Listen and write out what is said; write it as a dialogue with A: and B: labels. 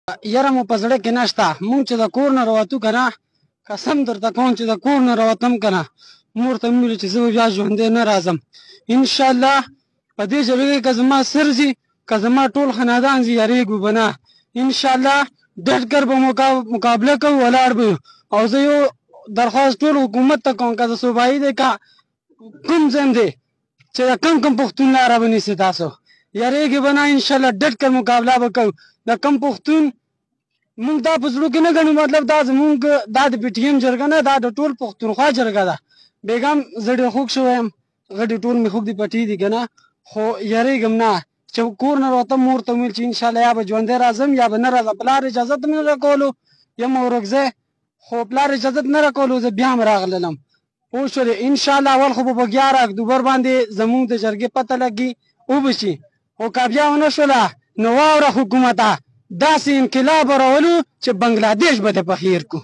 A: یره مو په زړه کې نشته. مونږ چې د کور نه راوتو که نه، قسم درته کوم چې د کور نه راوتم که نه، مور ته مې ویلي چې زه به بیا ژوندی نه راځم. انشاءالله په دې جګړې که زما سر ځي، که زما ټول خاندان ځي، یارېږو به نه. انشاءالله ډډ کر به مقابله کوو، ولاړ به یو. او زه یو درخواست ټول حکومت ته کوم، که د صوبایي دی که کوم ځای دی چې د کم پښتون لاره به نیسي، تاسو یارېږي به نه. انشاءالله ډډ کر مقابله به کوو. د کم پښتون مونږ دا په زړو کې نه ګڼو، مطلب دا زمونږ دا د پي ټي ایم جرګه نه، دا د ټول پښتونخوا جرګه ده. بېګم زه ډېر خوږ شوی یم، غټې ټول مې خوږ دي پټې دي که نه، خو یارېږم نه. چې کور نه راوتم مور ته مې ویل چې انشاءالله یا به ژوندی راځم یا به نه راځم. پلار اجازت مې نه راکولو، یم ورکځی، خو پلار اجازت نه راکولو، زه بیا هم راغللم. پوه شولې. انشاءالله اول خو به په 11 اکتوبر باندې زمونږ د جرګې پته لګي وبه شي. خو که بیا ونه شوله نو واوره حکومته، داسې انقلاب راولو چې بنګلادیش به دې په خیر کو.